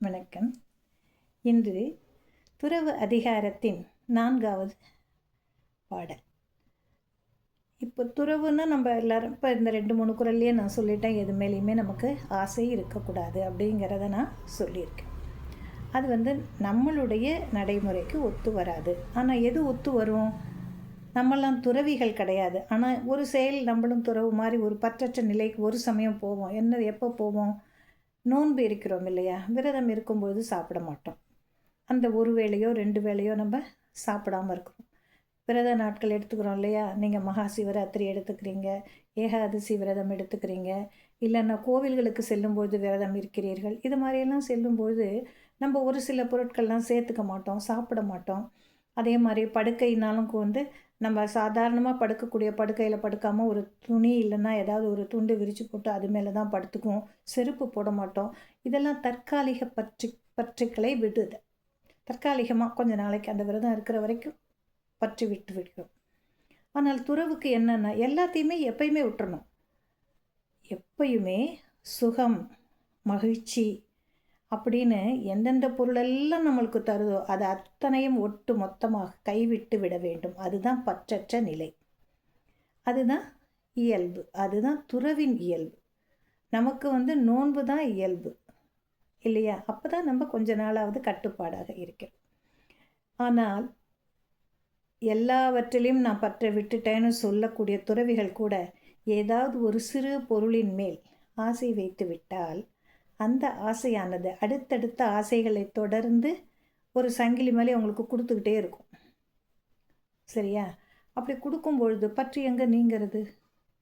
வணக்கம். இன்று துறவு அதிகாரத்தின் 4வது பாடல். இப்போ துறவுன்னா நம்ம எல்லோரும் இப்போ இந்த 2-3 குறள்லேயே நான் சொல்லிட்டேன், எது மேலேயுமே நமக்கு ஆசை இருக்கக்கூடாது அப்படிங்கிறத நான் சொல்லியிருக்கேன். அது நம்மளுடைய நடைமுறைக்கு ஒத்து வராது. ஆனால் எது ஒத்து வரும்? நம்மளாம் துறவிகள் கிடையாது. ஆனால் ஒரு செயல் நம்மளும் துறவு மாதிரி ஒரு பற்றற்ற நிலைக்கு ஒரு சமயம் போவோம். எப்போ போவோம்? நோன்பு இருக்கிறோம் இல்லையா? விரதம் இருக்கும்பொழுது சாப்பிட மாட்டோம். அந்த ஒரு வேளையோ 2 வேளையோ நம்ம சாப்பிடாமல் இருக்கிறோம். விரத நாட்கள் எடுத்துக்கிறோம் இல்லையா? நீங்கள் மகா சிவராத்திரி எடுத்துக்கிறீங்க, ஏகாதசி விரதம் எடுத்துக்கிறீங்க, இல்லைன்னா கோவில்களுக்கு செல்லும்பொழுது விரதம் இருக்கிறீர்கள். இது மாதிரியெல்லாம் செல்லும்பொழுது நம்ம ஒரு சில பொருட்கள்லாம் சேர்த்துக்க மாட்டோம், சாப்பிட மாட்டோம். அதே மாதிரி படுக்கைனாலும் நம்ம சாதாரணமாக படுக்கக்கூடிய படுக்கையில் படுக்காமல் ஒரு துணி இல்லைன்னா ஏதாவது ஒரு துண்டு விரித்து போட்டு அது மேலே தான் படுத்துக்குவோம். செருப்பு போட மாட்டோம். இதெல்லாம் தற்காலிக பற்றுக்களை விடுது. தற்காலிகமாக கொஞ்ச நாளைக்கு அந்த விரதம் இருக்கிற வரைக்கும் பற்றி விட்டு விடுகிறோம். ஆனால் துறவுக்கு என்னென்னா எல்லாத்தையுமே எப்பயுமே விட்டுறணும். எப்பயுமே சுகம், மகிழ்ச்சி அப்படின்னு எந்தெந்த பொருளெல்லாம் நம்மளுக்கு தருதோ அது அத்தனையும் ஒட்டு மொத்தமாக கைவிட்டு விட வேண்டும். அதுதான் பற்றற்ற நிலை. அதுதான் இயல்பு. அதுதான் துறவின் இயல்பு. நமக்கு நோன்பு தான் இயல்பு இல்லையா? அப்போ தான் நம்ம கொஞ்ச நாளாவது கட்டுப்பாடாக இருக்கிறோம். ஆனால் எல்லாவற்றிலையும் நான் பற்ற விட்டுட்டேன்னு சொல்லக்கூடிய துறவிகள் கூட ஏதாவது ஒரு சிறு பொருளின் மேல் ஆசை வைத்து விட்டால் அந்த ஆசையானது அடுத்தடுத்த ஆசைகளை தொடர்ந்து ஒரு சங்கிலி மேலே உங்களுக்கு கொடுத்துக்கிட்டே இருக்கும். சரியா? அப்படி கொடுக்கும் பொழுது பற்று எங்கே நீங்கிறது?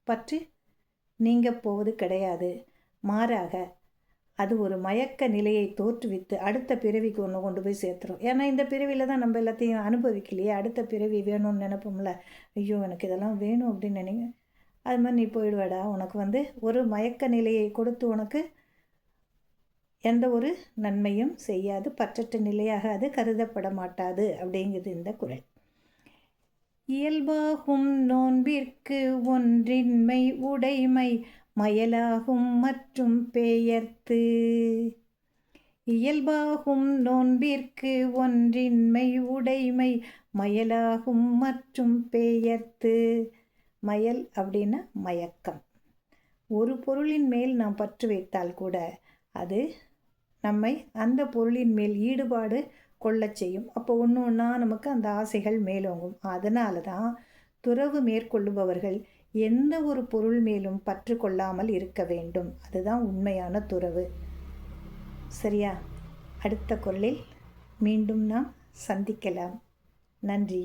பற்று நீங்க போவது கிடையாது. மாறாக அது ஒரு மயக்க நிலையை தோற்றுவித்து அடுத்த பிறவிக்கு ஒன்று கொண்டு போய் சேர்த்துரும். ஏன்னா இந்த பிறவியில் தான் நம்ம எல்லாத்தையும் அனுபவிக்கலையே. அடுத்த பிறவி வேணும்னு நினைப்போம்ல. ஐயோ எனக்கு இதெல்லாம் வேணும் அப்படின்னு நினைங்க. அது மாதிரி நீ போயிடுவாடா. உனக்கு ஒரு மயக்க நிலையை கொடுத்து உனக்கு எந்த ஒரு நன்மையும் செய்யாது. பற்றற்ற நிலையாக அது கருதப்பட மாட்டாது அப்படிங்கிறது இந்த குறள். இயல்பாகும் நோன்பிற்கு ஒன்றின்மை உடைமை மயலாகும் மற்றும் பெயர்த்து. இயல்பாகும் நோன்பிற்கு ஒன்றின்மை உடைமை மயலாகும் மற்றும் பெயர்த்து. மயல் அப்படின்னா மயக்கம். ஒரு பொருளின் மேல் நாம் பற்று வைத்தால் கூட அது நம்மை அந்த பொருளின் மேல் ஈடுபாடு கொள்ளச் செய்யும். அப்போ ஒன்று ஒன்றா நமக்கு அந்த ஆசைகள் மேலோங்கும். அதனால தான் துறவு மேற்கொள்ளுபவர்கள் எந்த ஒரு பொருள் மேலும் பற்று கொள்ளாமல் இருக்க வேண்டும். அதுதான் உண்மையான துறவு. சரியா? அடுத்த குறளில் மீண்டும் நாம் சந்திக்கலாம். நன்றி.